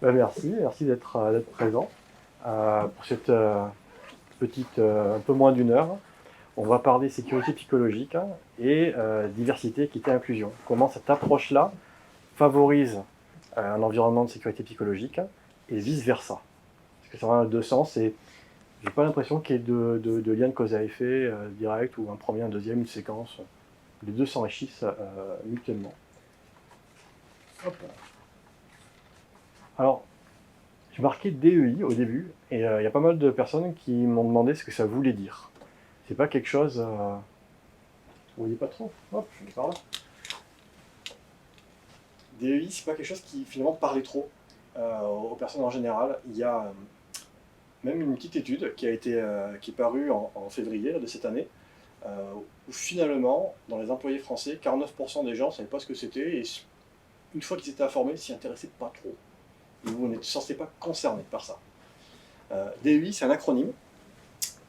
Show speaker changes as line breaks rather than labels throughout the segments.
Merci d'être présent pour cette petite, un peu moins d'une heure. On va parler sécurité psychologique et diversité, équité, inclusion. Comment cette approche-là favorise un environnement de sécurité psychologique et vice-versa. Parce que ça va dans les deux sens et j'ai pas l'impression qu'il y ait de lien de cause à effet direct ou un premier, un deuxième, une séquence. Les deux s'enrichissent mutuellement. Hop. Alors, j'ai marqué DEI au début, et il y a pas mal de personnes qui m'ont demandé ce que ça voulait dire. C'est pas quelque chose. Vous voyez pas trop. Hop, je vais par là. DEI, c'est pas quelque chose qui finalement parlait trop aux personnes en général. Il y a même une petite étude qui est parue en février de cette année, où finalement, dans les employés français, 49% des gens ne savaient pas ce que c'était, et une fois qu'ils étaient informés, ils s'y intéressaient pas trop. Vous n'êtes censé pas concerné par ça. DEI, c'est un acronyme: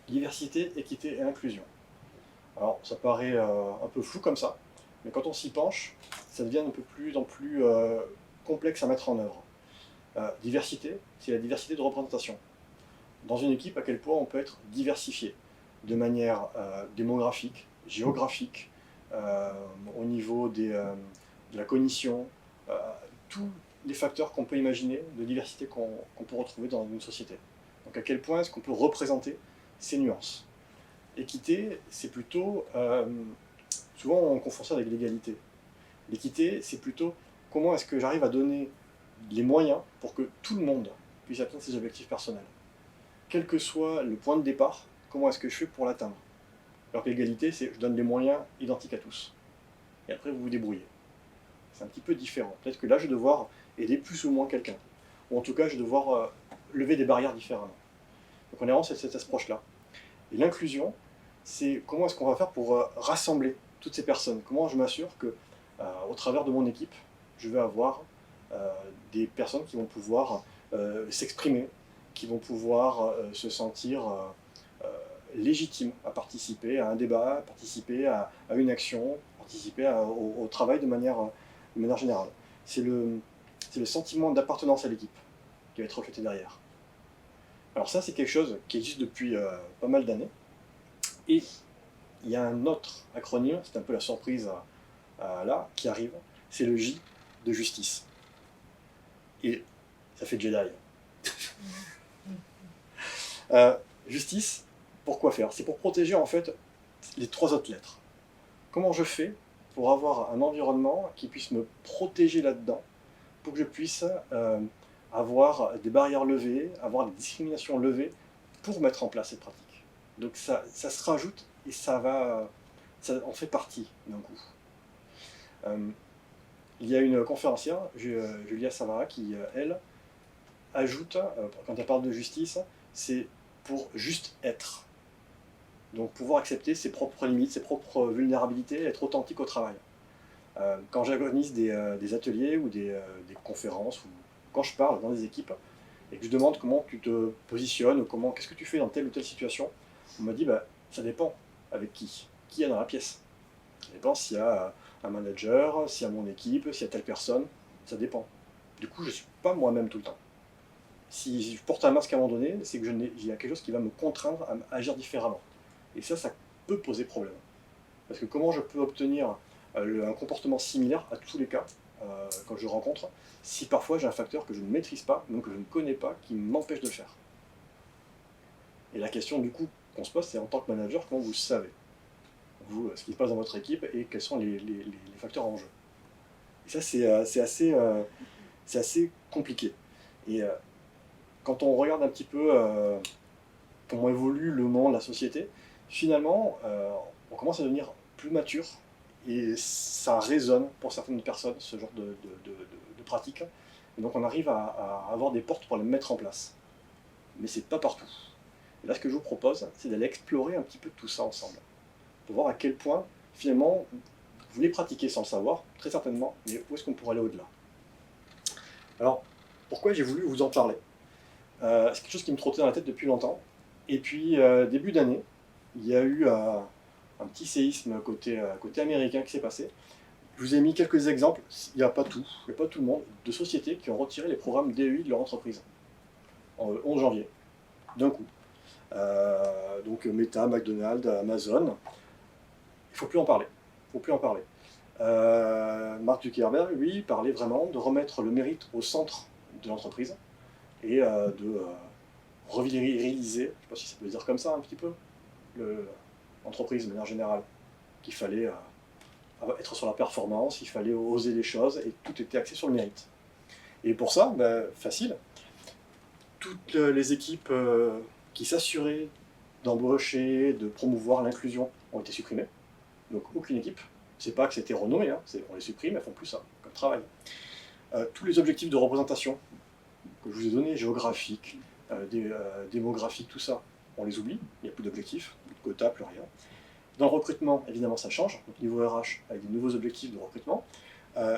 diversité, équité et inclusion. Alors, ça paraît un peu flou comme ça, mais quand on s'y penche, ça devient un peu plus en plus complexe à mettre en œuvre. Diversité, c'est la diversité de représentation. Dans une équipe, à quel point on peut être diversifié, de manière démographique, géographique, au niveau de la cognition, tous les facteurs qu'on peut imaginer de diversité qu'on peut retrouver dans une société. Donc à quel point est-ce qu'on peut représenter ces nuances. Équité, c'est plutôt, souvent on confond ça avec l'égalité. L'équité, c'est plutôt comment est-ce que j'arrive à donner les moyens pour que tout le monde puisse atteindre ses objectifs personnels. Quel que soit le point de départ, comment est-ce que je fais pour l'atteindre. Alors que l'égalité, c'est je donne les moyens identiques à tous. Et après, vous vous débrouillez. C'est un petit peu différent. Peut-être que là, je vais devoir aider plus ou moins quelqu'un. Ou en tout cas, je vais devoir lever des barrières différemment. Donc on est vraiment cette approche-là. Et l'inclusion, c'est comment est-ce qu'on va faire pour rassembler toutes ces personnes. Comment je m'assure que, au travers de mon équipe, je vais avoir des personnes qui vont pouvoir s'exprimer, qui vont pouvoir se sentir légitimes à participer à un débat, à participer à une action, participer au travail de manière générale. C'est le sentiment d'appartenance à l'équipe qui va être reflété derrière. Alors ça, c'est quelque chose qui existe depuis pas mal d'années. Et il y a un autre acronyme, c'est un peu la surprise là, qui arrive, c'est le J de justice. Et ça fait Jedi. Justice, pourquoi faire? C'est pour protéger en fait les trois autres lettres. Comment je fais pour avoir un environnement qui puisse me protéger là-dedans, pour que je puisse avoir des barrières levées, avoir des discriminations levées, pour mettre en place cette pratique. Donc ça se rajoute et ça en fait partie d'un coup. Il y a une conférencière, Julia Savara, qui, elle, ajoute, quand elle parle de justice, c'est pour juste être. Donc pouvoir accepter ses propres limites, ses propres vulnérabilités, être authentique au travail. Quand j'organise des ateliers ou des conférences, ou quand je parle dans des équipes, et que je demande comment tu te positionnes, ou qu'est-ce que tu fais dans telle ou telle situation, on m'a dit, ça dépend avec qui y a dans la pièce. Ça dépend s'il y a un manager, s'il y a mon équipe, s'il y a telle personne, ça dépend. Du coup, je ne suis pas moi-même tout le temps. Si je porte un masque à un moment donné, c'est qu'il y a quelque chose qui va me contraindre à agir différemment. Et ça peut poser problème. Parce que comment je peux obtenir un comportement similaire à tous les cas, quand je le rencontre, si parfois j'ai un facteur que je ne maîtrise pas, donc que je ne connais pas, qui m'empêche de le faire. Et la question du coup qu'on se pose, c'est en tant que manager, comment vous savez, vous, ce qui se passe dans votre équipe et quels sont les facteurs en jeu. Et ça, c'est assez compliqué. Et quand on regarde un petit peu comment évolue le monde, la société, finalement, on commence à devenir plus mature et ça résonne pour certaines personnes, ce genre de pratique. Et donc on arrive à avoir des portes pour les mettre en place. Mais c'est pas partout. Et là, ce que je vous propose, c'est d'aller explorer un petit peu tout ça ensemble. Pour voir à quel point, finalement, vous les pratiquez sans le savoir, très certainement, mais où est-ce qu'on pourrait aller au-delà. Alors, pourquoi j'ai voulu vous en parler? C'est quelque chose qui me trottait dans la tête depuis longtemps. Et puis, début d'année, il y a eu un petit séisme côté américain qui s'est passé. Je vous ai mis quelques exemples, il n'y a pas tout, il n'y a pas tout le monde, de sociétés qui ont retiré les programmes DEI de leur entreprise, en 11 janvier, d'un coup. Donc Meta, McDonald's, Amazon, il ne faut plus en parler. Il faut plus en parler. Mark Zuckerberg, lui, parlait vraiment de remettre le mérite au centre de l'entreprise et de reviriliser, je ne sais pas si ça peut se dire comme ça un petit peu, l'entreprise de manière générale, qu'il fallait être sur la performance, il fallait oser les choses et tout était axé sur le mérite. Et pour ça, facile, toutes les équipes qui s'assuraient d'embaucher, de promouvoir l'inclusion ont été supprimées. Donc aucune équipe, c'est pas que c'était renommé, hein, on les supprime, elles font plus ça comme travail. Tous les objectifs de représentation que je vous ai donnés, géographiques, démographiques, tout ça, on les oublie, il n'y a plus d'objectifs, plus de quotas, plus rien. Dans le recrutement, évidemment, ça change, donc niveau RH, avec des nouveaux objectifs de recrutement.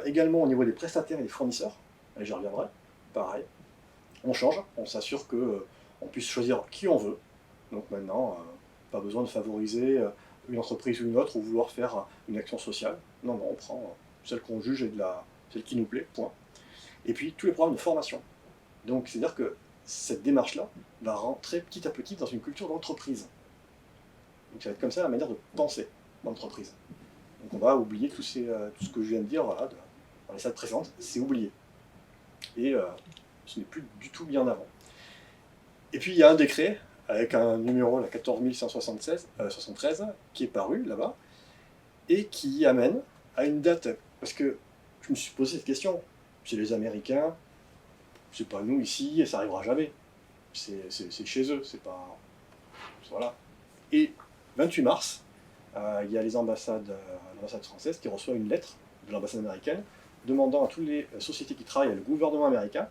Également au niveau des prestataires et des fournisseurs, et j'y reviendrai, pareil. On change, on s'assure qu'on puisse choisir qui on veut. Donc maintenant, pas besoin de favoriser une entreprise ou une autre ou vouloir faire une action sociale. Non, on prend celle qu'on juge et celle qui nous plaît, point. Et puis tous les programmes de formation. Donc c'est-à-dire que cette démarche-là va rentrer petit à petit dans une culture d'entreprise. Donc ça va être comme ça la manière de penser l'entreprise. Donc on va oublier tout ce que je viens de dire voilà, dans les salles précédentes, c'est oublié. Et ce n'est plus du tout bien avant. Et puis il y a un décret avec un numéro, la 14173, qui est paru là-bas, et qui amène à une date, parce que je me suis posé cette question, c'est les Américains, c'est pas nous ici, et ça n'arrivera jamais. C'est chez eux, c'est pas... Voilà. Et 28 mars, il y a l'ambassade française qui reçoit une lettre de l'ambassade américaine demandant à toutes les sociétés qui travaillent avec le gouvernement américain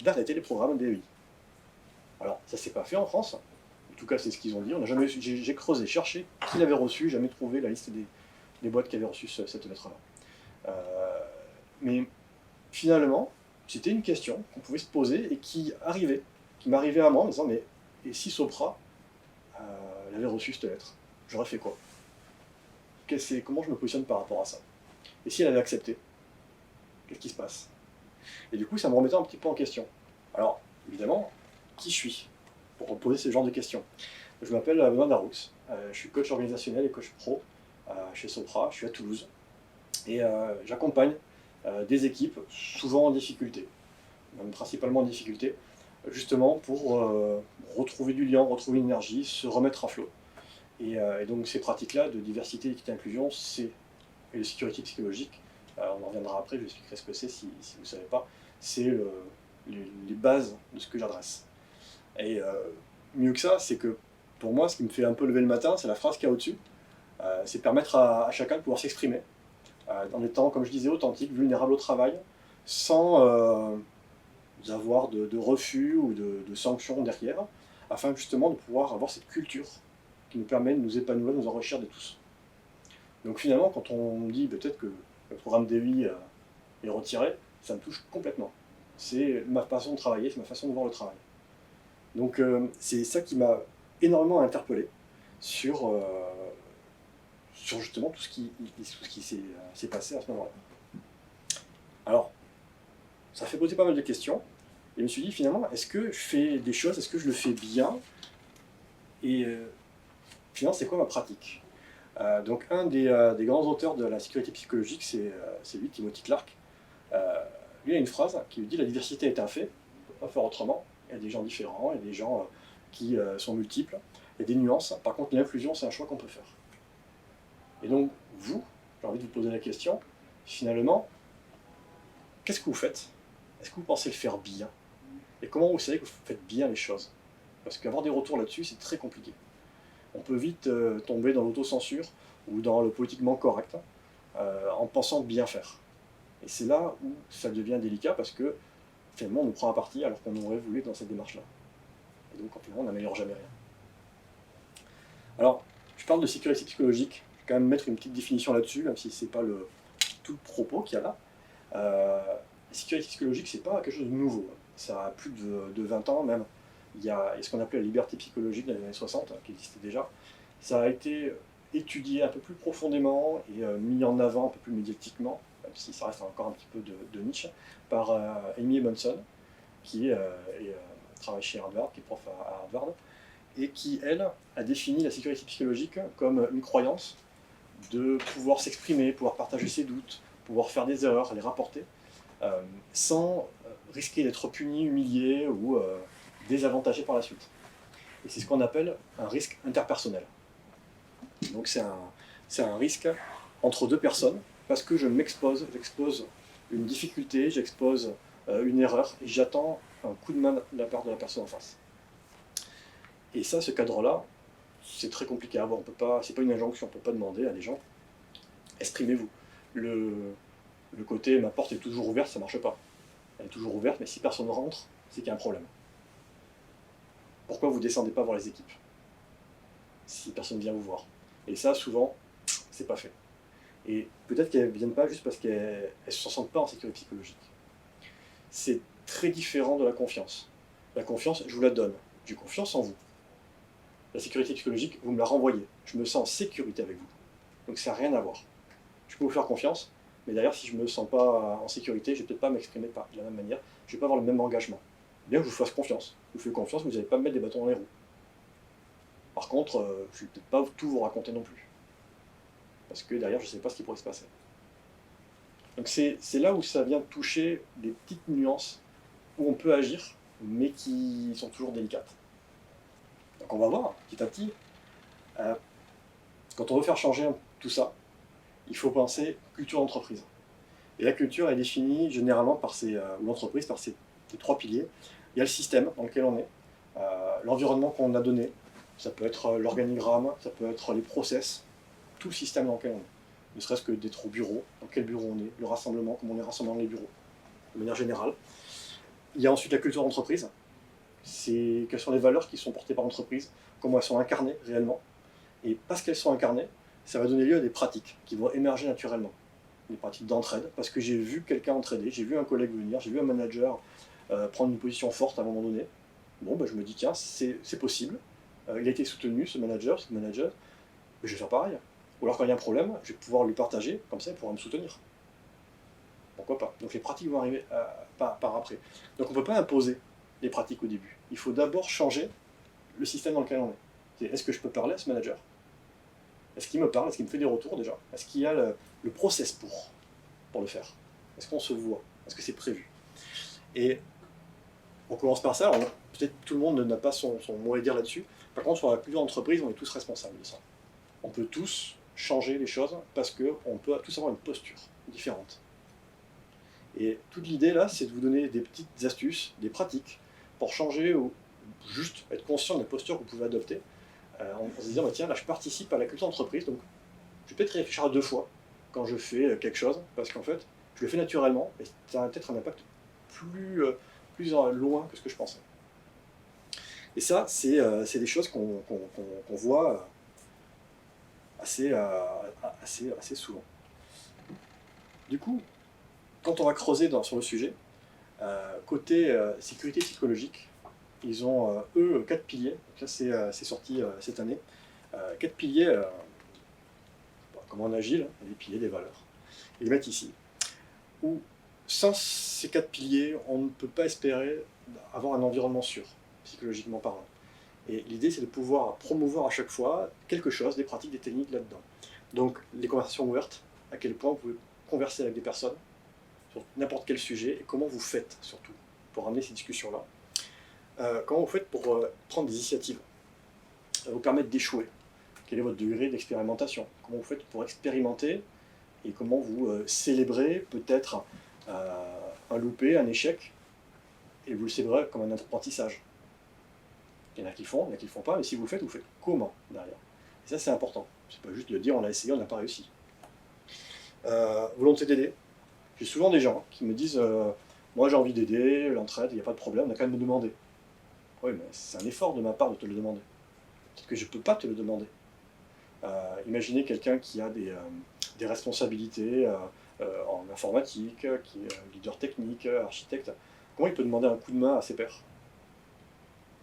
d'arrêter les programmes DEI. Alors, ça s'est pas fait en France, en tout cas c'est ce qu'ils ont dit, j'ai creusé, cherché qui l'avait reçu, jamais trouvé la liste des boîtes qui avaient reçu cette lettre-là. Mais finalement, c'était une question qu'on pouvait se poser et qui m'arrivait à moi en me disant, mais et si Sopra avait reçu cette lettre, j'aurais fait quoi? Comment je me positionne par rapport à ça? Et si elle avait accepté, qu'est-ce qui se passe? Et du coup, ça me remettait un petit peu en question. Alors, évidemment, qui je suis pour poser ce genre de questions? Je m'appelle Benoît Daroux, je suis coach organisationnel et coach pro chez Sopra, je suis à Toulouse, et j'accompagne des équipes, souvent en difficulté, même principalement en difficulté, justement pour retrouver du lien, retrouver une énergie, se remettre à flot. Et donc ces pratiques-là de diversité, équité, inclusion, et de sécurité psychologique, on en reviendra après, je vous expliquerai ce que c'est si vous ne savez pas, c'est les bases de ce que j'adresse. Et mieux que ça, c'est que pour moi, ce qui me fait un peu lever le matin, c'est la phrase qu'il y a au-dessus, c'est permettre à chacun de pouvoir s'exprimer, en étant, comme je disais, authentique, vulnérable au travail, sans avoir de refus ou de sanctions derrière, afin justement de pouvoir avoir cette culture qui nous permet de nous épanouir, de nous enrichir de tous. Donc finalement, quand on dit peut-être que le programme DEI est retiré, ça me touche complètement. C'est ma façon de travailler, c'est ma façon de voir le travail. Donc c'est ça qui m'a énormément interpellé sur justement tout ce qui s'est passé à ce moment-là. Alors, ça fait poser pas mal de questions, et je me suis dit finalement, est-ce que je fais des choses, est-ce que je le fais bien? Et finalement, c'est quoi ma pratique? Donc un des grands auteurs de la sécurité psychologique, c'est lui, Timothy Clark. Lui a une phrase qui lui dit: la diversité est un fait, on ne peut pas faire autrement. Il y a des gens différents, il y a des gens qui sont multiples, il y a des nuances. Par contre, l'inclusion, c'est un choix qu'on peut faire. Et donc, vous, j'ai envie de vous poser la question, finalement, qu'est-ce que vous faites? Est-ce que vous pensez le faire bien? Et comment vous savez que vous faites bien les choses? Parce qu'avoir des retours là-dessus, c'est très compliqué. On peut vite tomber dans l'autocensure ou dans le politiquement correct, en pensant bien faire. Et c'est là où ça devient délicat parce que finalement on nous prend à partie alors qu'on aurait voulu être dans cette démarche-là. Et donc finalement on n'améliore jamais rien. Alors, je parle de sécurité psychologique, je vais quand même mettre une petite définition là-dessus, même si c'est pas tout le propos qu'il y a là. La sécurité psychologique, c'est pas quelque chose de nouveau. Ça a plus de 20 ans même. Il y a ce qu'on appelait la liberté psychologique dans les années 60, qui existait déjà. Ça a été étudié un peu plus profondément et mis en avant un peu plus médiatiquement, même si ça reste encore un petit peu de niche, par Amy Edmondson, qui travaille chez Harvard, qui est prof à Harvard, et qui, elle, a défini la sécurité psychologique comme une croyance de pouvoir s'exprimer, pouvoir partager ses doutes, pouvoir faire des erreurs, les rapporter, sans risquer d'être puni, humilié ou désavantagé par la suite. Et c'est ce qu'on appelle un risque interpersonnel. Donc c'est un risque entre deux personnes, parce que j'expose une difficulté, j'expose une erreur, et j'attends un coup de main de la part de la personne en face. Et ça, ce cadre-là, c'est très compliqué à avoir. C'est pas une injonction, on ne peut pas demander à des gens, exprimez-vous. Le côté, ma porte est toujours ouverte, ça ne marche pas. Elle est toujours ouverte, mais si personne rentre, c'est qu'il y a un problème. Pourquoi vous ne descendez pas voir les équipes si personne vient vous voir? Et ça, souvent, c'est pas fait. Et peut-être qu'elles ne viennent pas juste parce qu'elles ne se sentent pas en sécurité psychologique. C'est très différent de la confiance. La confiance, je vous la donne. J'ai confiance en vous. La sécurité psychologique, vous me la renvoyez. Je me sens en sécurité avec vous. Donc ça n'a rien à voir. Je peux vous faire confiance, mais derrière, si je ne me sens pas en sécurité, je ne vais peut-être pas m'exprimer de la même manière. Je ne vais pas avoir le même engagement. Bien que je vous fasse confiance. Je vous fais confiance, mais vous n'allez pas me mettre des bâtons dans les roues. Par contre, je ne vais peut-être pas tout vous raconter non plus. Parce que derrière, je ne sais pas ce qui pourrait se passer. Donc c'est là où ça vient toucher des petites nuances où on peut agir, mais qui sont toujours délicates. Donc on va voir, petit à petit, quand on veut faire changer tout ça, il faut penser culture d'entreprise. Et la culture est définie généralement par ou l'entreprise par ces trois piliers. Il y a le système dans lequel on est, l'environnement qu'on a donné, ça peut être l'organigramme, ça peut être les process, tout le système dans lequel on est. Ne serait-ce que d'être au bureau, dans quel bureau on est, le rassemblement, comment on est rassemblé dans les bureaux, de manière générale. Il y a ensuite la culture d'entreprise, c'est quelles sont les valeurs qui sont portées par l'entreprise, comment elles sont incarnées réellement. Et parce qu'elles sont incarnées, ça va donner lieu à des pratiques qui vont émerger naturellement. Des pratiques d'entraide, parce que j'ai vu quelqu'un entraider, j'ai vu un collègue venir, j'ai vu un manager prendre une position forte à un moment donné. Bon, je me dis, tiens, c'est possible. Il a été soutenu, ce manager, cette manager, je vais faire pareil. Ou alors quand il y a un problème, je vais pouvoir lui partager, comme ça il pourra me soutenir. Pourquoi pas? Donc les pratiques vont arriver par après. Donc on ne peut pas imposer les pratiques au début. Il faut d'abord changer le système dans lequel on est. Est-ce que je peux parler à ce manager? Est-ce qu'il me parle? Est-ce qu'il me fait des retours déjà? Est-ce qu'il y a le process pour le faire? Est-ce qu'on se voit? Est-ce que c'est prévu? Et on commence par ça. Peut-être tout le monde n'a pas son mot à dire là-dessus. Par contre, sur la culture d'entreprise, on est tous responsables de ça. On peut tous changer les choses parce qu'on peut tous avoir une posture différente. Et toute l'idée là, c'est de vous donner des petites astuces, des pratiques pour changer ou juste être conscient des postures que vous pouvez adopter en se disant tiens, là je participe à la culture d'entreprise, donc je vais peut-être réfléchir à 2 fois quand je fais quelque chose, parce qu'en fait, je le fais naturellement et ça a peut-être un impact plus loin que ce que je pensais. Et ça, c'est des choses qu'on voit assez souvent. Du coup, quand on va creuser sur le sujet, côté sécurité psychologique, ils ont, eux, 4 piliers. Donc là, c'est sorti cette année. 4 piliers, comme en agile, des piliers, des valeurs. Ils les mettent ici. Où, sans ces 4 piliers, on ne peut pas espérer avoir un environnement sûr, psychologiquement parlant. Et l'idée, c'est de pouvoir promouvoir à chaque fois quelque chose, des pratiques, des techniques là-dedans. Donc, les conversations ouvertes, à quel point vous pouvez converser avec des personnes sur n'importe quel sujet, et comment vous faites, surtout, pour amener ces discussions-là. Comment vous faites pour prendre des initiatives, vous permettre d'échouer? Quel est votre degré d'expérimentation? Comment vous faites pour expérimenter, et comment vous célébrez peut-être un loupé, un échec, et vous le célébrez comme un apprentissage? Il y en a qui le font, il y en a qui ne le font pas, mais si vous le faites comment derrière? Et ça, c'est important. C'est pas juste de dire on a essayé, on n'a pas réussi. Volonté d'aider. J'ai souvent des gens qui me disent moi j'ai envie d'aider, l'entraide, il n'y a pas de problème, on a qu'à me demander. Oui, mais c'est un effort de ma part de te le demander. Peut-être que je ne peux pas te le demander. Imaginez quelqu'un qui a des responsabilités en informatique, qui est leader technique, architecte. Comment il peut demander un coup de main à ses pairs?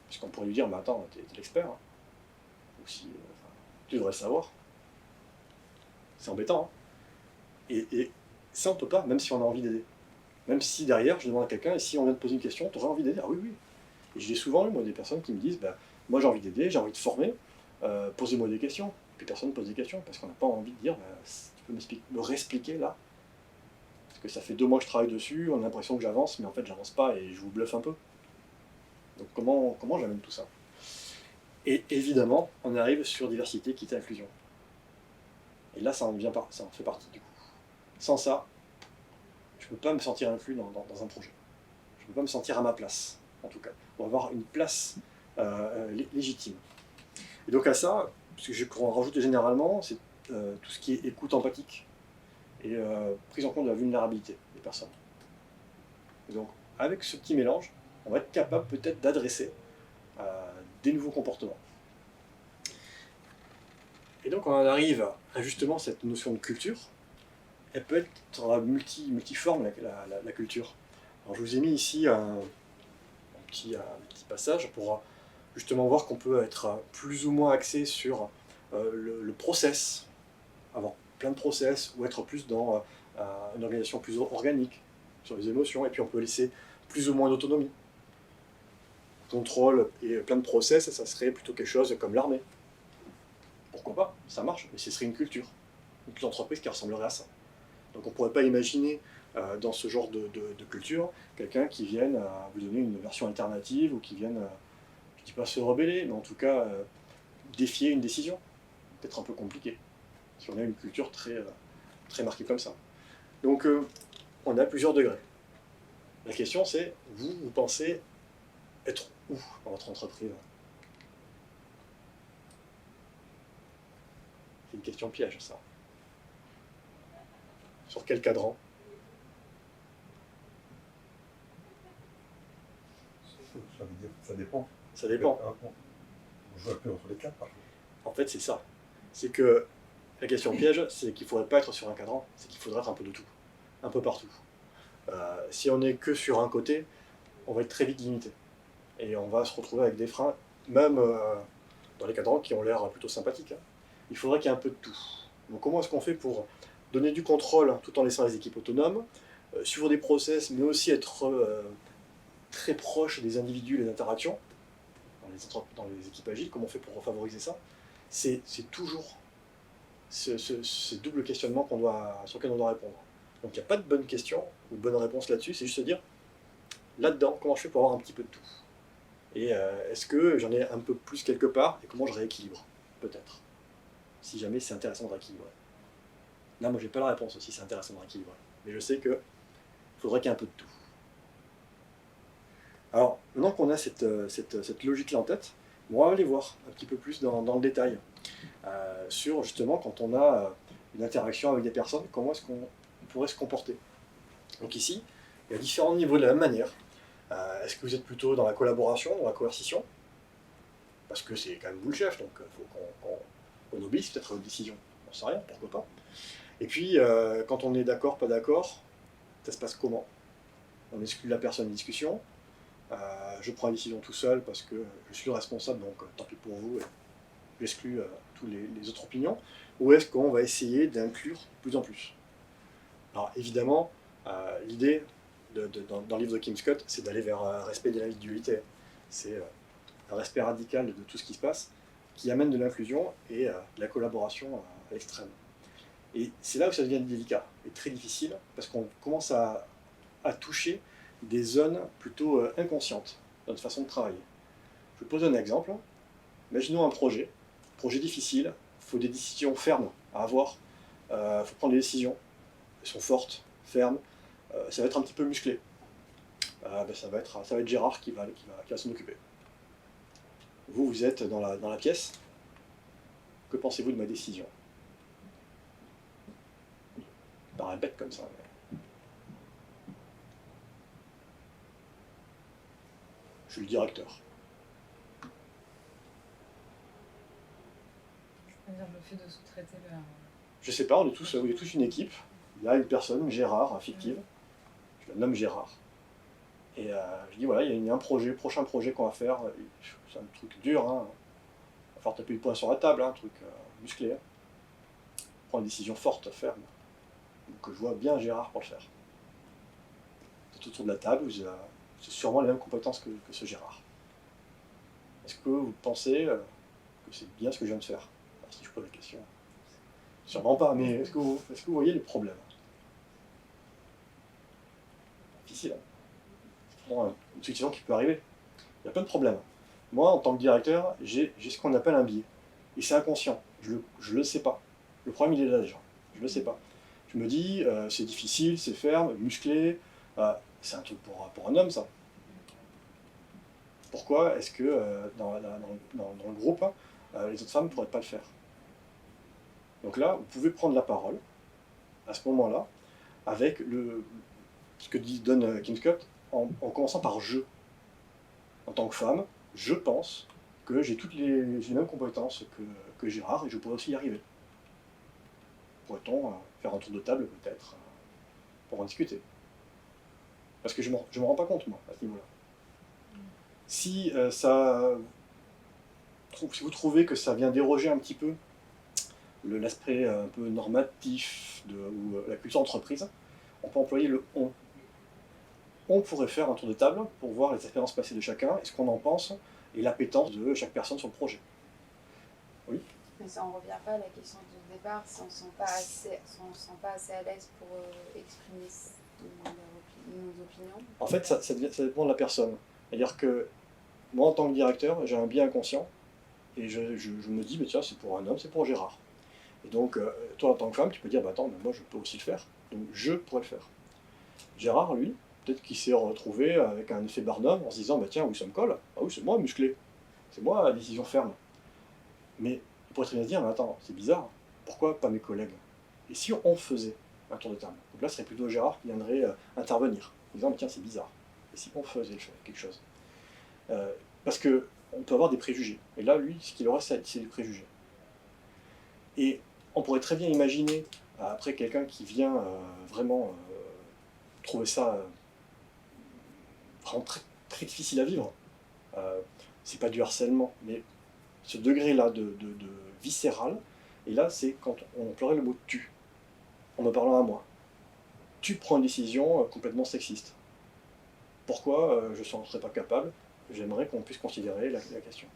Parce qu'on pourrait lui dire, mais attends, t'es l'expert, hein. Ou si, tu devrais le savoir. C'est embêtant. Hein. Et ça, on ne peut pas, même si on a envie d'aider. Même si derrière, je demande à quelqu'un, et si on vient de poser une question, tu aurais envie d'aider? Ah oui, oui. Et j'ai souvent eu, moi, des personnes qui me disent, bah, moi j'ai envie d'aider, j'ai envie de former, posez-moi des questions. Puis personne ne pose des questions, parce qu'on n'a pas envie de dire, bah, tu peux me réexpliquer là? Parce que ça fait 2 mois que je travaille dessus, on a l'impression que j'avance, mais en fait j'avance pas et je vous bluffe un peu. Donc comment j'amène tout ça? Et évidemment, on arrive sur diversité, équité, inclusion. Et là, ça en fait partie du coup. Sans ça, je ne peux pas me sentir inclus dans un projet. Je ne peux pas me sentir à ma place, en tout cas. Pour avoir une place légitime. Et donc à ça, ce que je pourrais en rajouter généralement, c'est tout ce qui est écoute empathique et prise en compte de la vulnérabilité des personnes. Et donc avec ce petit mélange, on va être capable peut-être d'adresser des nouveaux comportements. Et donc on en arrive à justement cette notion de culture. Elle peut être multiforme, la culture. Alors je vous ai mis ici un petit passage pour justement voir qu'on peut être plus ou moins axé sur le process, avoir plein de process, ou être plus dans une organisation plus organique, sur les émotions, et puis on peut laisser plus ou moins d'autonomie. Contrôle et plein de process, ça serait plutôt quelque chose comme l'armée. Pourquoi pas, ça marche, mais ce serait une culture d'entreprise qui ressemblerait à ça. Donc on ne pourrait pas imaginer dans ce genre de culture quelqu'un qui vienne vous donner une version alternative ou qui vienne, je ne dis pas se rebeller, mais en tout cas défier une décision. Peut-être un peu compliqué, si on a une culture très marquée comme ça. Donc on a plusieurs degrés. La question c'est, vous pensez être où dans votre entreprise? C'est une question piège ça. Sur quel cadran?
Ça veut dire, ça dépend.
Ça dépend.
On joue un peu entre les quatre, par contre.
En fait, c'est ça. C'est que la question piège, c'est qu'il ne faudrait pas être sur un cadran, c'est qu'il faudrait être un peu de tout, un peu partout. Si on n'est que sur un côté, on va être très vite limité. Et on va se retrouver avec des freins, même dans les cadrans qui ont l'air plutôt sympathiques. Hein. Il faudrait qu'il y ait un peu de tout. Donc comment est-ce qu'on fait pour donner du contrôle tout en laissant les équipes autonomes, suivre des process, mais aussi être très proche des individus et des interactions dans les équipes agiles? Comment on fait pour favoriser ça? C'est toujours ce double questionnement sur lequel on doit répondre. Donc il n'y a pas de bonne question ou de bonne réponse là-dessus, c'est juste se dire, là-dedans, comment je fais pour avoir un petit peu de tout? Et est-ce que j'en ai un peu plus quelque part, et comment je rééquilibre? Peut-être. Si jamais c'est intéressant de rééquilibrer. Là, moi, j'ai pas la réponse aussi, c'est intéressant de rééquilibrer. Mais je sais qu'il faudrait qu'il y ait un peu de tout. Alors, maintenant qu'on a cette logique-là en tête, on va aller voir un petit peu plus dans le détail sur justement quand on a une interaction avec des personnes, comment est-ce qu'on pourrait se comporter. Donc ici, il y a différents niveaux de la même manière. Est-ce que vous êtes plutôt dans la collaboration, dans la coercition? Parce que c'est quand même vous le chef, donc il faut qu'on obéisse peut-être à votre décision. On ne sait rien, pourquoi pas. Et puis, quand on est d'accord, pas d'accord, ça se passe comment? On exclut la personne de discussion. Je prends la décision tout seul parce que je suis le responsable, donc tant pis pour vous, j'exclus tous les autres opinions. Ou est-ce qu'on va essayer d'inclure de plus en plus? Alors évidemment, l'idée dans le livre de Kim Scott, c'est d'aller vers un respect de l'individualité. C'est un respect radical de tout ce qui se passe, qui amène de l'inclusion et de la collaboration à l'extrême. Et c'est là où ça devient délicat et très difficile, parce qu'on commence à toucher des zones plutôt inconscientes dans notre façon de travailler. Je vous pose un exemple. Imaginons un projet difficile, il faut des décisions fermes à avoir, il faut prendre des décisions, elles sont fortes, fermes, ça va être un petit peu musclé. Ça va être Gérard qui va s'en occuper. Vous êtes dans la pièce, que pensez-vous de ma décision? Ça paraît bête comme ça. Mais... je suis le directeur.
C'est-à-dire le fait de sous-traiter le...
Je sais pas, on est tous une équipe. Il y a une personne, Gérard, fictive. Je la nomme Gérard. Et je dis voilà, il y a un prochain projet qu'on va faire. C'est un truc dur, hein. Il va falloir taper le poing sur la table, hein, un truc musclé. Hein. prend des décisions fortes, fermes. Donc je vois bien Gérard pour le faire. C'est autour de la table, c'est sûrement les mêmes compétences que ce Gérard. Est-ce que vous pensez que c'est bien ce que je viens de faire? Alors, si je pose la question, sûrement pas, mais est-ce que vous voyez les problèmes? Difficile, hein. C'est vraiment une situation qui peut arriver. Il y a plein de problèmes. Moi, en tant que directeur, j'ai ce qu'on appelle un biais. Et c'est inconscient. Je le sais pas. Le problème, il est là déjà. Je le sais pas. Je me dis, c'est difficile, c'est ferme, musclé. C'est un truc pour un homme, ça. Pourquoi est-ce que dans le groupe, les autres femmes ne pourraient pas le faire? Donc là, vous pouvez prendre la parole, à ce moment-là, avec ce que donne Kingscope, en commençant par « je ». En tant que femme, je pense que j'ai les mêmes compétences que Gérard et je pourrais aussi y arriver. Pourrait-on faire un tour de table peut-être pour en discuter? Parce que je ne me rends pas compte, moi, à ce niveau-là. Si vous trouvez que ça vient déroger un petit peu l'aspect un peu normatif ou la culture d'entreprise, on peut employer le « on ». On pourrait faire un tour de table pour voir les expériences passées de chacun et ce qu'on en pense et l'appétence de chaque personne sur le projet. Oui.
Mais ça ne revient pas à la question du départ, si on ne se sent pas assez à l'aise pour exprimer nos opinions.
En fait, ça dépend de la personne. C'est-à-dire que moi, en tant que directeur, j'ai un biais inconscient et je me dis, mais tiens, c'est pour un homme, c'est pour Gérard. Et donc, toi, en tant que femme, tu peux dire, bah attends, mais moi, je peux aussi le faire. Donc, je pourrais le faire. Gérard, lui, peut-être qu'il s'est retrouvé avec un effet Barnum en se disant, bah tiens, oui, ça me colle. Ah oui, c'est moi musclé. C'est moi la décision ferme. Mais il pourrait très bien se dire, mais attends, c'est bizarre. Pourquoi pas mes collègues? Et si on faisait un tour de table? Donc là, ce serait plutôt Gérard qui viendrait intervenir, en disant, mais tiens, c'est bizarre. Et si on faisait quelque chose? Parce qu'on peut avoir des préjugés. Et là, lui, ce qu'il aurait, c'est des préjugés. Et on pourrait très bien imaginer, après quelqu'un qui vient vraiment trouver ça vraiment très, très difficile à vivre, c'est pas du harcèlement, mais ce degré-là de viscéral, et là, c'est quand on emploierait le mot « tu », en me parlant à moi. Tu prends une décision complètement sexiste. Pourquoi je ne serais pas capable? J'aimerais qu'on puisse considérer la question.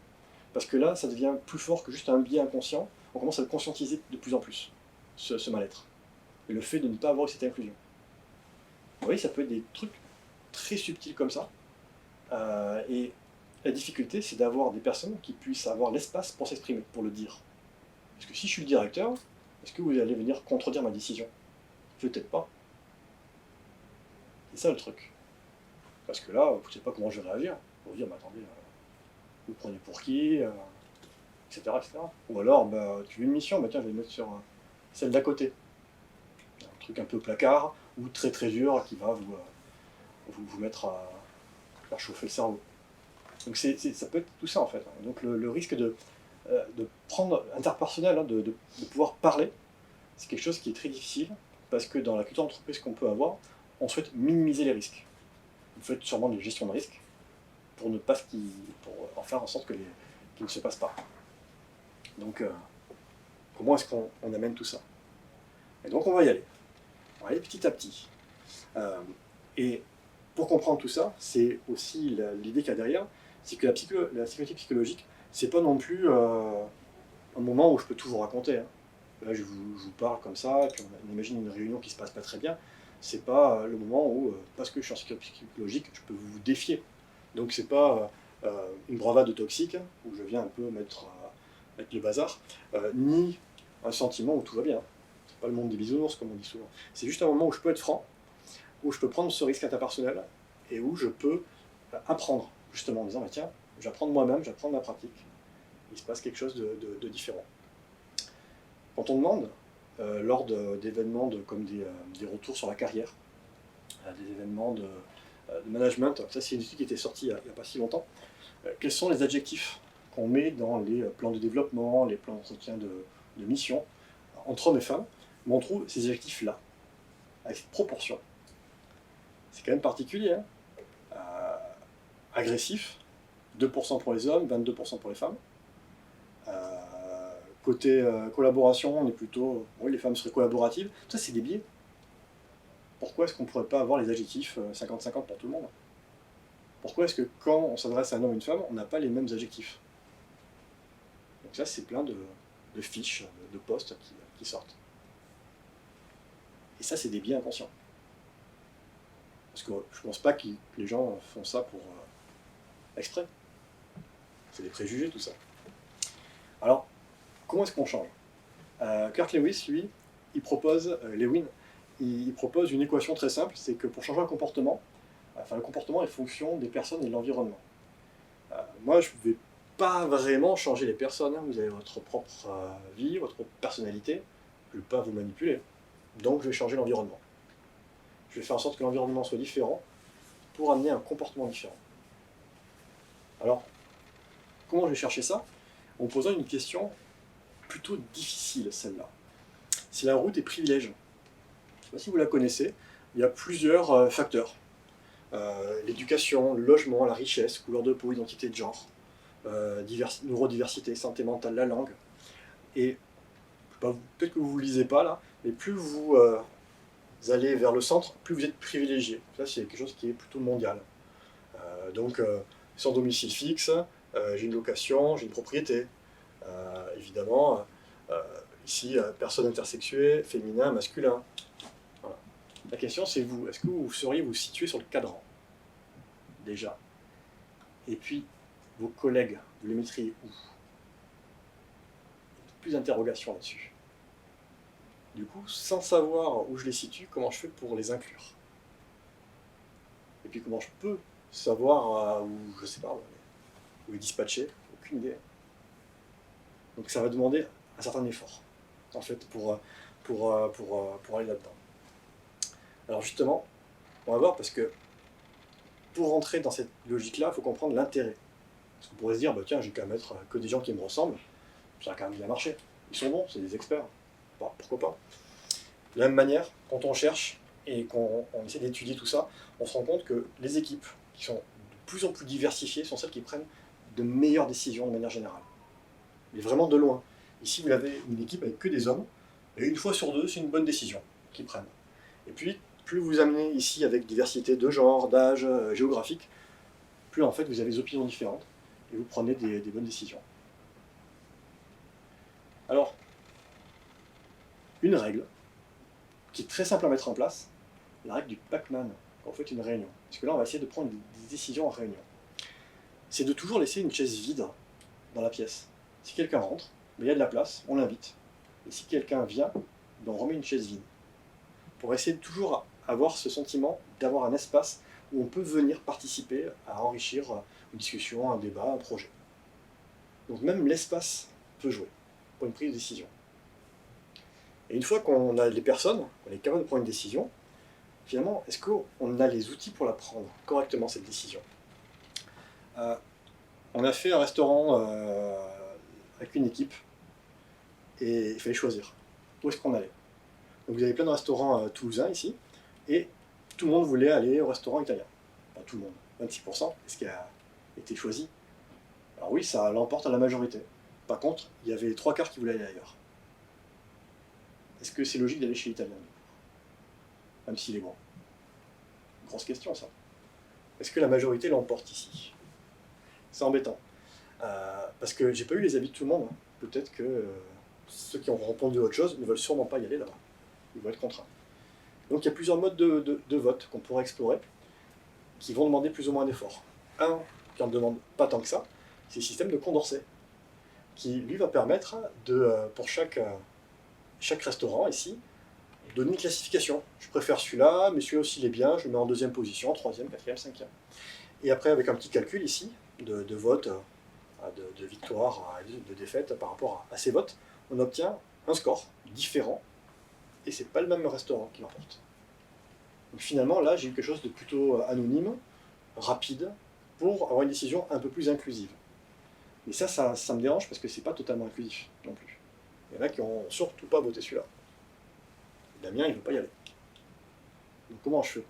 Parce que là, ça devient plus fort que juste un biais inconscient. On commence à le conscientiser de plus en plus, ce mal-être. Et le fait de ne pas avoir cette inclusion. Vous voyez, ça peut être des trucs très subtils comme ça. Et la difficulté, c'est d'avoir des personnes qui puissent avoir l'espace pour s'exprimer, pour le dire. Parce que si je suis le directeur, est-ce que vous allez venir contredire ma décision? Peut-être pas. C'est ça le truc. Parce que là, vous ne savez pas comment je vais réagir. Vous vous dire, mais attendez, vous prenez pour qui, etc., etc. Ou alors, bah, tu veux une mission, bah tiens, je vais le mettre sur celle d'à côté. Un truc un peu placard, ou très très dur, qui va vous mettre à faire chauffer le cerveau. Donc ça peut être tout ça en fait. Donc le risque de prendre interpersonnel, hein, de pouvoir parler, c'est quelque chose qui est très difficile, parce que dans la culture d'entreprise qu'on peut avoir, on souhaite minimiser les risques. Vous faites sûrement de gestion de risque pour ne pas pour en faire en sorte qu'il ne se passe pas. Donc comment est-ce qu'on amène tout ça? Et donc on va y aller. On va aller petit à petit. Et pour comprendre tout ça, c'est aussi l'idée qu'il y a derrière, c'est que la sécurité psychologique, c'est pas non plus un moment où je peux tout vous raconter. Hein. Là, je vous parle comme ça, et puis on imagine une réunion qui se passe pas très bien. C'est pas le moment où, parce que je suis en sécurité psychologique, je peux vous défier. Donc c'est pas une bravade toxique, hein, où je viens un peu mettre le bazar, ni un sentiment où tout va bien. C'est pas le monde des bisounours, comme on dit souvent. C'est juste un moment où je peux être franc, où je peux prendre ce risque interpersonnel, et où je peux apprendre, justement, en disant, bah, tiens, j'apprends de moi-même, j'apprends de ma pratique. Il se passe quelque chose de différent. Quand on demande, lors d'événements comme des retours sur la carrière, des événements de management, ça c'est une étude qui était sortie il n'y a pas si longtemps, quels sont les adjectifs qu'on met dans les plans de développement, les plans d'entretien de mission, entre hommes et femmes, mais on trouve ces adjectifs-là, avec cette proportion. C'est quand même particulier, hein. Agressif, 2% pour les hommes, 22% pour les femmes. Côté collaboration, on est plutôt, oui, les femmes seraient collaboratives. Ça, c'est des biais. Pourquoi est-ce qu'on ne pourrait pas avoir les adjectifs 50-50 pour tout le monde? Pourquoi est-ce que quand on s'adresse à un homme ou une femme, on n'a pas les mêmes adjectifs? Donc ça, c'est plein de fiches, de postes qui sortent. Et ça, c'est des biais inconscients. Parce que je ne pense pas que les gens font ça pour exprès. C'est des préjugés, tout ça. Alors, comment est-ce qu'on change? Kurt Lewis, lui, il propose, Lewin, il propose une équation très simple, c'est que pour changer un comportement, le comportement est fonction des personnes et de l'environnement. Moi, je ne vais pas vraiment changer les personnes, hein. Vous avez votre propre vie, votre propre personnalité, je ne vais pas vous manipuler. Donc je vais changer l'environnement. Je vais faire en sorte que l'environnement soit différent pour amener un comportement différent. Alors, comment je vais chercher ça? En posant une question plutôt difficile, celle-là. C'est la roue des privilèges. Je ne sais pas si vous la connaissez, il y a plusieurs facteurs. L'éducation, le logement, la richesse, couleur de peau, identité de genre, neurodiversité, santé mentale, la langue. Et peut-être que vous ne lisez pas là, mais plus vous allez vers le centre, plus vous êtes privilégié. Ça, c'est quelque chose qui est plutôt mondial. Donc, sans domicile fixe, j'ai une location, j'ai une propriété. Évidemment, ici, personne intersexuée, féminin, masculin. Voilà. La question, c'est vous. Est-ce que vous sauriez vous situer sur le cadran? Déjà. Et puis, vos collègues, vous les mettriez où? Plus d'interrogations là-dessus. Du coup, sans savoir où je les situe, comment je fais pour les inclure? Et puis comment je peux savoir où, je sais pas, où les dispatcher? Aucune idée. Donc ça va demander un certain effort, en fait, pour aller là-dedans. Alors justement, on va voir, parce que pour rentrer dans cette logique-là, il faut comprendre l'intérêt. Parce qu'on pourrait se dire, bah, tiens, j'ai qu'à mettre que des gens qui me ressemblent, ça a quand même bien marché. Ils sont bons, c'est des experts. Bon, pourquoi pas? De la même manière, quand on cherche et qu'on essaie d'étudier tout ça, on se rend compte que les équipes qui sont de plus en plus diversifiées sont celles qui prennent de meilleures décisions de manière générale. Mais vraiment de loin. Ici, vous avez une équipe avec que des hommes, et une fois sur deux, c'est une bonne décision qu'ils prennent. Et puis, plus vous amenez ici avec diversité de genre, d'âge, géographique, plus en fait vous avez des opinions différentes, et vous prenez des bonnes décisions. Alors, une règle qui est très simple à mettre en place, la règle du Pac-Man, quand vous faites une réunion. Parce que là, on va essayer de prendre des décisions en réunion. C'est de toujours laisser une chaise vide dans la pièce. Si quelqu'un rentre, il y a de la place, on l'invite. Et si quelqu'un vient, on remet une chaise vide. Pour essayer de toujours avoir ce sentiment d'avoir un espace où on peut venir participer à enrichir une discussion, un débat, un projet. Donc même l'espace peut jouer pour une prise de décision. Et une fois qu'on a les personnes, qu'on est capable de prendre une décision, finalement, est-ce qu'on a les outils pour la prendre correctement, cette décision? On a fait un restaurant avec une équipe, et il fallait choisir où est-ce qu'on allait. Donc vous avez plein de restaurants toulousains ici, et tout le monde voulait aller au restaurant italien. Pas tout le monde, 26%, est-ce qui a été choisi? Alors oui, ça l'emporte à la majorité. Par contre, il y avait les 3/4 qui voulaient aller ailleurs. Est-ce que c'est logique d'aller chez l'italien? Même s'il est bon. Grosse question, ça. Est-ce que la majorité l'emporte ici? C'est embêtant. Parce que j'ai pas eu les avis de tout le monde. Hein. Peut-être que ceux qui ont répondu à autre chose ne veulent sûrement pas y aller là-bas. Ils vont être contraints. Donc il y a plusieurs modes de vote qu'on pourrait explorer, qui vont demander plus ou moins d'efforts. Un qui en demande pas tant que ça, c'est le système de Condorcet, qui lui va permettre pour chaque restaurant ici, donner une classification. Je préfère celui-là, mais celui-là aussi il est bien, je le mets en deuxième position, troisième, quatrième, cinquième. Et après, avec un petit calcul ici, de vote, de victoire, de défaite par rapport à ces votes, on obtient un score différent, et c'est pas le même restaurant qui l'emporte. Donc finalement, là, j'ai eu quelque chose de plutôt anonyme, rapide, pour avoir une décision un peu plus inclusive. Mais ça me dérange parce que c'est pas totalement inclusif non plus. Il y en a qui n'ont surtout pas voté celui-là. Damien, il ne veut pas y aller. Donc comment je fais?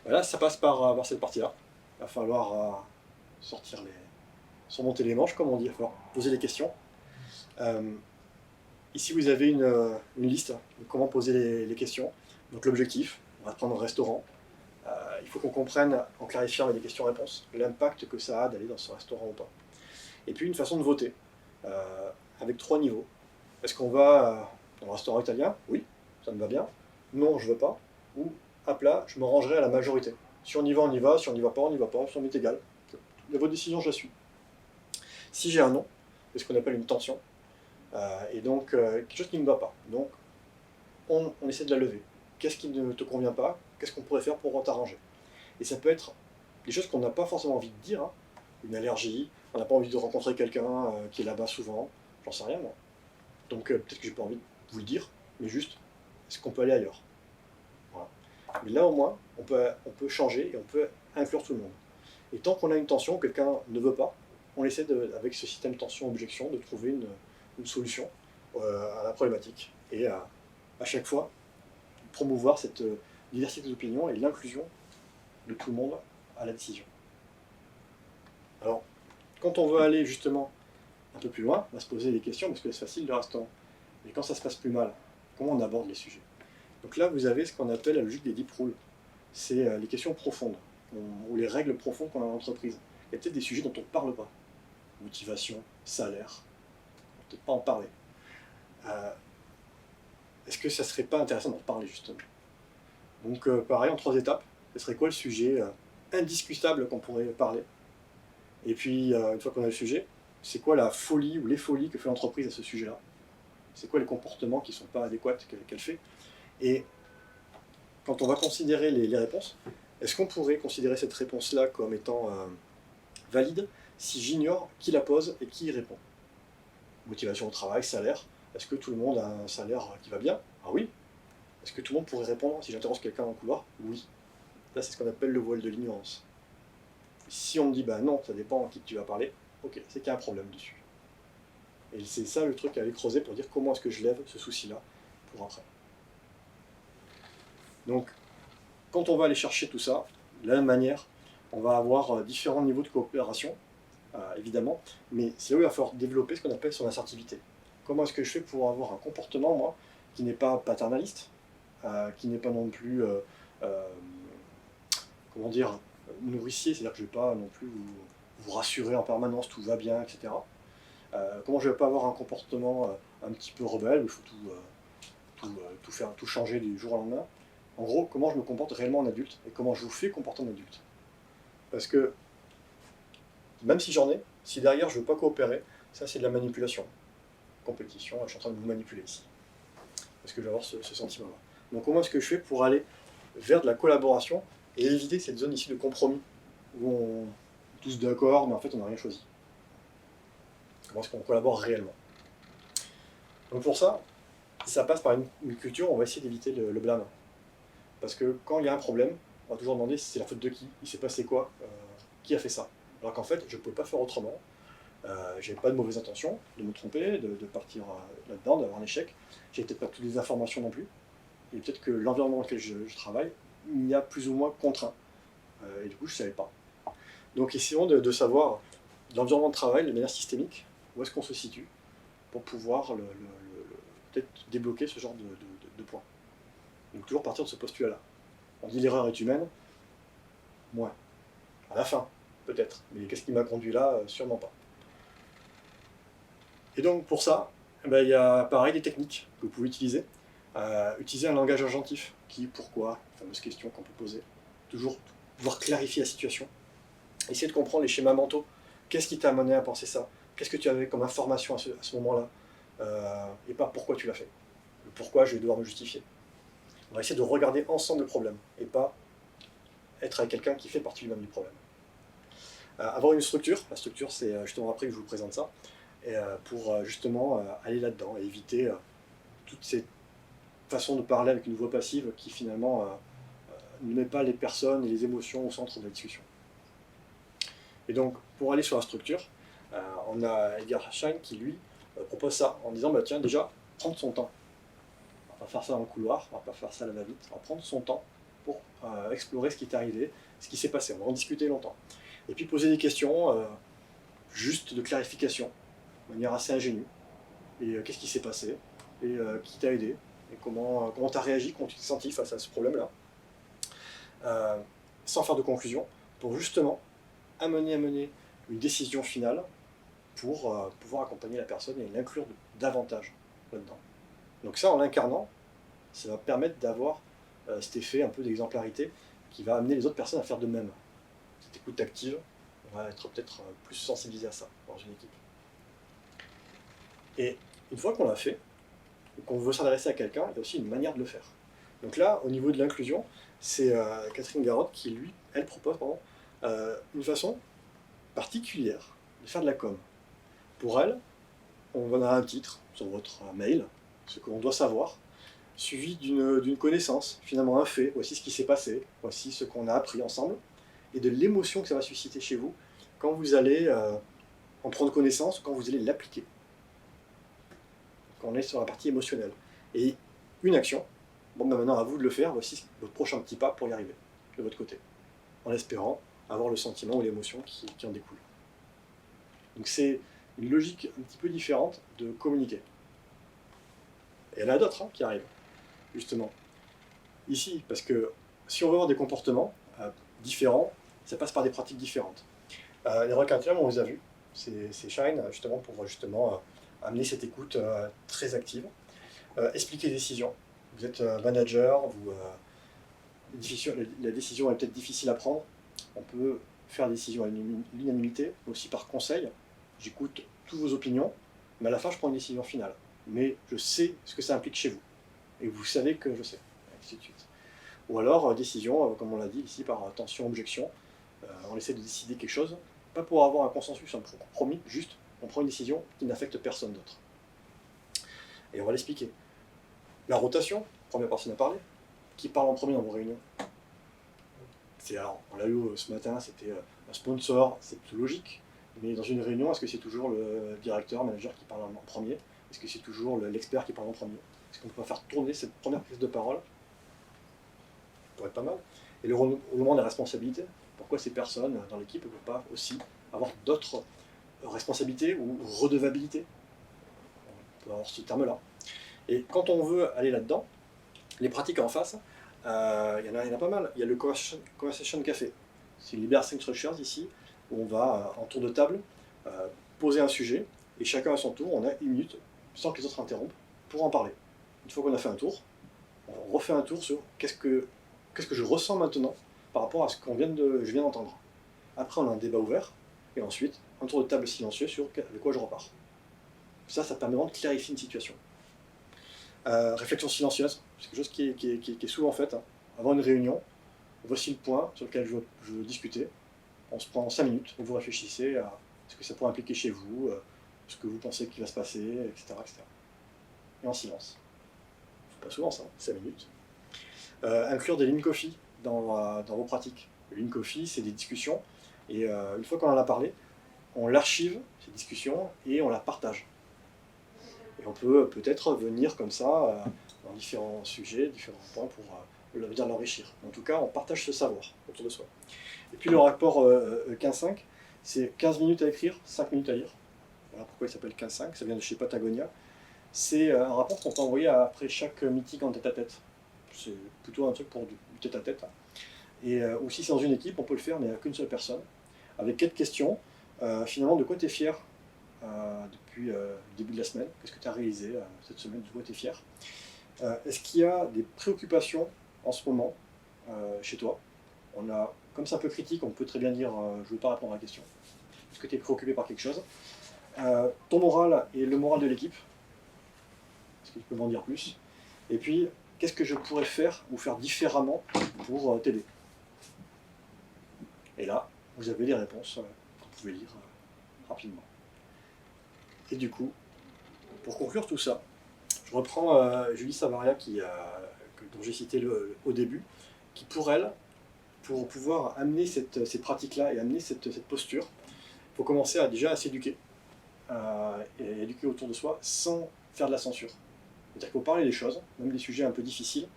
Voilà, ça passe par cette partie-là. Il va falloir surmonter les manches, comme on dit, il va falloir poser les questions. Ici, vous avez une liste de comment poser les questions. Donc l'objectif, on va prendre un restaurant. Il faut qu'on comprenne, en clarifiant avec des questions-réponses, l'impact que ça a d'aller dans ce restaurant ou pas. Et puis une façon de voter, avec 3 niveaux. Est-ce qu'on va dans un restaurant italien? Oui, ça me va bien. Non, je ne veux pas. Ou à plat, je me rangerai à la majorité. Si on y va, on y va. Si on n'y va pas, on n'y va pas. Si on m'est égal. Votre décision, je la suis. Si j'ai un non, c'est ce qu'on appelle une tension. Et donc, quelque chose qui ne va pas. Donc, on essaie de la lever. Qu'est-ce qui ne te convient pas? Qu'est-ce qu'on pourrait faire pour t'arranger? Et ça peut être des choses qu'on n'a pas forcément envie de dire. Hein. Une allergie, on n'a pas envie de rencontrer quelqu'un qui est là-bas souvent. J'en sais rien, moi. Donc, peut-être que j'ai pas envie de vous le dire, mais juste, est-ce qu'on peut aller ailleurs? Voilà. Mais là, au moins, on peut changer et on peut inclure tout le monde. Et tant qu'on a une tension, quelqu'un ne veut pas, on essaie, avec ce système tension-objection, de trouver une solution à la problématique. Et à chaque fois, promouvoir cette diversité d'opinions et l'inclusion de tout le monde à la décision. Alors, quand on veut aller justement un peu plus loin, on va se poser des questions, parce que c'est facile le restaurant. Mais quand ça se passe plus mal, comment on aborde les sujets? Donc là, vous avez ce qu'on appelle la logique des deep rules. C'est les questions profondes, ou les règles profondes qu'on a en entreprise. Il y a peut-être des sujets dont on ne parle pas. Motivation, salaire, on ne peut peut-être pas en parler. Est-ce que ça ne serait pas intéressant d'en parler justement? Donc pareil, en 3 étapes, ce serait quoi le sujet indiscutable qu'on pourrait parler? Et puis, une fois qu'on a le sujet, c'est quoi la folie ou les folies que fait l'entreprise à ce sujet-là? C'est quoi les comportements qui ne sont pas adéquats qu'elle fait? Et quand on va considérer les réponses, est-ce qu'on pourrait considérer cette réponse-là comme étant valide si j'ignore qui la pose et qui y répond? Motivation au travail, salaire. Est-ce que tout le monde a un salaire qui va bien? Ah oui. Est-ce que tout le monde pourrait répondre si j'interroge quelqu'un dans le couloir? Oui. Là, c'est ce qu'on appelle le voile de l'ignorance. Si on me dit, bah non, ça dépend à qui tu vas parler, ok, c'est qu'il y a un problème dessus. Et c'est ça le truc à aller creuser pour dire comment est-ce que je lève ce souci-là pour après. Donc, quand on va aller chercher tout ça, de la même manière, on va avoir différents niveaux de coopération, évidemment, mais c'est là où il va falloir développer ce qu'on appelle son assertivité. Comment est-ce que je fais pour avoir un comportement, moi, qui n'est pas paternaliste, qui n'est pas non plus, comment dire, nourricier, c'est-à-dire que je ne vais pas non plus vous rassurer en permanence, tout va bien, etc. Comment je ne vais pas avoir un comportement un petit peu rebelle, où il faut tout faire, tout changer du jour au lendemain. En gros, comment je me comporte réellement en adulte, et comment je vous fais comporter en adulte. Parce que, même si j'en ai, si derrière je ne veux pas coopérer, ça c'est de la manipulation. Compétition, je suis en train de vous manipuler ici. Parce que je vais avoir ce sentiment-là. Donc comment est-ce que je fais pour aller vers de la collaboration et éviter cette zone ici de compromis, où on est tous d'accord, mais en fait on n'a rien choisi. Comment est-ce qu'on collabore réellement? Donc pour ça, ça passe par une culture où on va essayer d'éviter le blâme. Parce que quand il y a un problème, on va toujours demander si c'est la faute de qui, il s'est passé quoi, qui a fait ça. Alors qu'en fait, je ne pouvais pas faire autrement. J'avais pas de mauvaises intentions, de me tromper, de partir là-dedans, d'avoir un échec. J'avais peut-être pas toutes les informations non plus. Et peut-être que l'environnement dans lequel je travaille, il y a plus ou moins contraint. Et du coup, je ne savais pas. Donc essayons de savoir l'environnement de travail de manière systémique, où est-ce qu'on se situe, pour pouvoir peut-être débloquer ce genre de points. Donc toujours partir de ce postulat-là. On dit l'erreur est humaine, moins. À la fin, peut-être. Mais qu'est-ce qui m'a conduit là? Sûrement pas. Et donc pour ça, il y a pareil des techniques que vous pouvez utiliser. Utiliser un langage agentif, qui, pourquoi, fameuse question qu'on peut poser. Toujours pouvoir clarifier la situation. Essayer de comprendre les schémas mentaux. Qu'est-ce qui t'a amené à penser ça? Qu'est-ce que tu avais comme information à ce moment-là? Et pas pourquoi tu l'as fait. Le pourquoi, je vais devoir me justifier. On va essayer de regarder ensemble le problème, et pas être avec quelqu'un qui fait partie lui-même du problème. Avoir une structure, la structure c'est justement après que je vous présente ça, et, pour justement aller là-dedans et éviter toutes ces façons de parler avec une voix passive qui finalement ne met pas les personnes et les émotions au centre de la discussion. Et donc pour aller sur la structure, on a Edgar Schein qui lui propose ça en disant tiens déjà prendre son temps. On va pas faire ça dans le couloir, on va pas faire ça à la va-vite, on va prendre son temps pour explorer ce qui est arrivé, ce qui s'est passé, on va en discuter longtemps. Et puis poser des questions juste de clarification, de manière assez ingénue. et qu'est-ce qui s'est passé, et qui t'a aidé, et comment tu as réagi, comment tu t'es senti face à ce problème-là, sans faire de conclusion, pour justement amener une décision finale pour pouvoir accompagner la personne et l'inclure davantage là-dedans. Donc ça, en l'incarnant, ça va permettre d'avoir cet effet un peu d'exemplarité qui va amener les autres personnes à faire de même. Cette écoute active, on va être peut-être plus sensibilisé à ça dans une équipe. Et une fois qu'on l'a fait, et qu'on veut s'adresser à quelqu'un, il y a aussi une manière de le faire. Donc là, au niveau de l'inclusion, c'est Catherine Garotte qui, elle propose une façon particulière de faire de la com. Pour elle, on donnera un titre sur votre mail, ce que l'on doit savoir, suivi d'une connaissance, finalement un fait, voici ce qui s'est passé, voici ce qu'on a appris ensemble, et de l'émotion que ça va susciter chez vous quand vous allez en prendre connaissance, quand vous allez l'appliquer. Quand on est sur la partie émotionnelle. Et une action, bon ben maintenant à vous de le faire, voici votre prochain petit pas pour y arriver, de votre côté, en espérant avoir le sentiment ou l'émotion qui en découle. Donc c'est une logique un petit peu différente de communiquer. Et il y en a d'autres qui arrivent, justement. Ici, parce que si on veut avoir des comportements différents, ça passe par des pratiques différentes. Les requins, on les a vus, c'est Shine, justement, pour amener cette écoute très active. Expliquer les décisions. Vous êtes manager, la décision est peut-être difficile à prendre. On peut faire des décisions à l'unanimité, mais aussi par conseil. J'écoute toutes vos opinions, mais à la fin, je prends une décision finale. Mais je sais ce que ça implique chez vous. Et vous savez que je sais, ainsi de suite. Ou alors, décision, comme on l'a dit ici, par tension-objection. On essaie de décider quelque chose, pas pour avoir un consensus, un compromis, juste, on prend une décision qui n'affecte personne d'autre. Et on va l'expliquer. La rotation, première personne à parler. Qui parle en premier dans vos réunions? Alors, on l'a eu ce matin, c'était un sponsor, c'est plutôt logique. Mais dans une réunion, est-ce que c'est toujours le directeur, manager qui parle en premier? Est-ce que c'est toujours l'expert qui parle en premier? Est-ce qu'on peut pas faire tourner cette première prise de parole? Ça pourrait être pas mal. Et le renouvellement des responsabilités. Pourquoi ces personnes dans l'équipe ne peuvent pas aussi avoir d'autres responsabilités ou redevabilités? On peut avoir ce terme-là. Et quand on veut aller là-dedans, les pratiques en face, il y en a pas mal. Il y a le Conversation Café. C'est Liberty Structures ici, où on va en tour de table poser un sujet, et chacun à son tour, on a 1 minute, sans que les autres interrompent, pour en parler. Une fois qu'on a fait un tour, on refait un tour sur qu'est-ce que je ressens maintenant par rapport à ce que je viens d'entendre. Après, on a un débat ouvert, et ensuite, un tour de table silencieux sur avec quoi je repars. Ça permet vraiment de clarifier une situation. Réflexion silencieuse, c'est quelque chose qui est souvent fait. Avant une réunion, voici le point sur lequel je veux discuter. On se prend 5 minutes, et vous réfléchissez à ce que ça pourrait impliquer chez vous, ce que vous pensez qu'il va se passer, etc. Et en silence. Pas souvent ça, 5 minutes. Inclure des lean coffee dans vos pratiques. Le lean coffee, c'est des discussions, et une fois qu'on en a parlé, on l'archive, ces discussions, et on la partage. Et on peut peut-être venir comme ça dans différents sujets, différents points pour bien l'enrichir. En tout cas, on partage ce savoir autour de soi. Et puis le rapport 15-5, c'est 15 minutes à écrire, 5 minutes à lire. Voilà pourquoi il s'appelle 15-5, ça vient de chez Patagonia. C'est un rapport qu'on peut envoyer après chaque meeting en tête-à-tête. C'est plutôt un truc pour du tête-à-tête. Et aussi, c'est dans une équipe, on peut le faire, mais qu'une seule personne, avec 4 questions. Finalement, de quoi tu es fier depuis le début de la semaine? Qu'est-ce que tu as réalisé cette semaine? De quoi tu es fier? Est-ce qu'il y a des préoccupations en ce moment chez toi? Comme c'est un peu critique, on peut très bien dire je ne veux pas répondre à la question. Est-ce que tu es préoccupé par quelque chose? Ton moral et le moral de l'équipe. Est-ce que tu peux m'en dire plus? Et puis, qu'est-ce que je pourrais faire ou faire différemment pour t'aider? Et là, vous avez les réponses que vous pouvez lire rapidement. Et du coup, pour conclure tout ça, je reprends Julie Savaria dont j'ai cité au début, qui pour elle, pour pouvoir amener ces pratiques-là et amener cette posture, il faut commencer déjà à s'éduquer, et éduquer autour de soi sans faire de la censure. C'est-à-dire qu'il faut parler des choses, même des sujets un peu difficiles,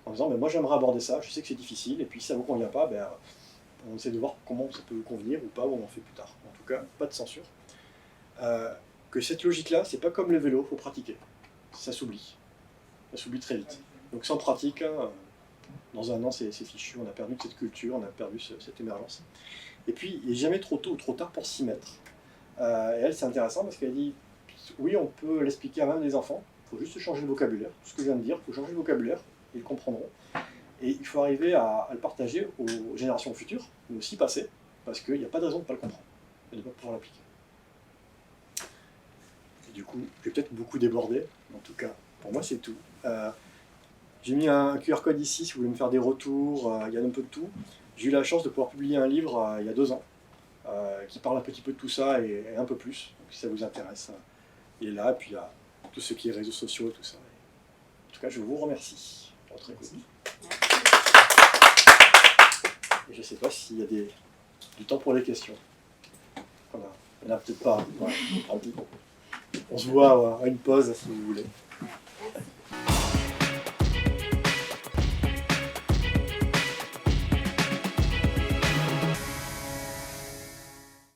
en disant moi j'aimerais aborder ça, je sais que c'est difficile, et puis si ça ne vous convient pas, on essaie de voir comment ça peut vous convenir ou pas, ou on en fait plus tard. En tout cas, pas de censure. que cette logique-là, c'est pas comme le vélo, il faut pratiquer. Ça s'oublie. Ça s'oublie très vite. Donc sans pratique, hein, dans un an, c'est fichu. On a perdu cette culture, on a perdu cette émergence. Et puis, il n'est jamais trop tôt ou trop tard pour s'y mettre. Et elle, c'est intéressant parce qu'elle dit, oui, on peut l'expliquer à même des enfants, il faut juste changer le vocabulaire. Tout ce que je viens de dire, il faut changer le vocabulaire, ils le comprendront. Et il faut arriver à le partager aux générations futures, mais aussi passées, parce qu'il n'y a pas de raison de ne pas le comprendre et de ne pas pouvoir l'appliquer. Et du coup, je vais peut-être beaucoup déborder, en tout cas, pour moi, c'est tout. J'ai mis un QR code ici si vous voulez me faire des retours, il y a un peu de tout. J'ai eu la chance de pouvoir publier un livre il y a 2 ans, qui parle un petit peu de tout ça et un peu plus, donc si ça vous intéresse, il est là, et puis il y a tout ce qui est réseaux sociaux et tout ça. En tout cas, je vous remercie pour votre écoute. Et je ne sais pas s'il y a du temps pour les questions. Voilà. Il n'y en a peut-être pas. Ouais, tant pis. On se voit à une pause si vous voulez.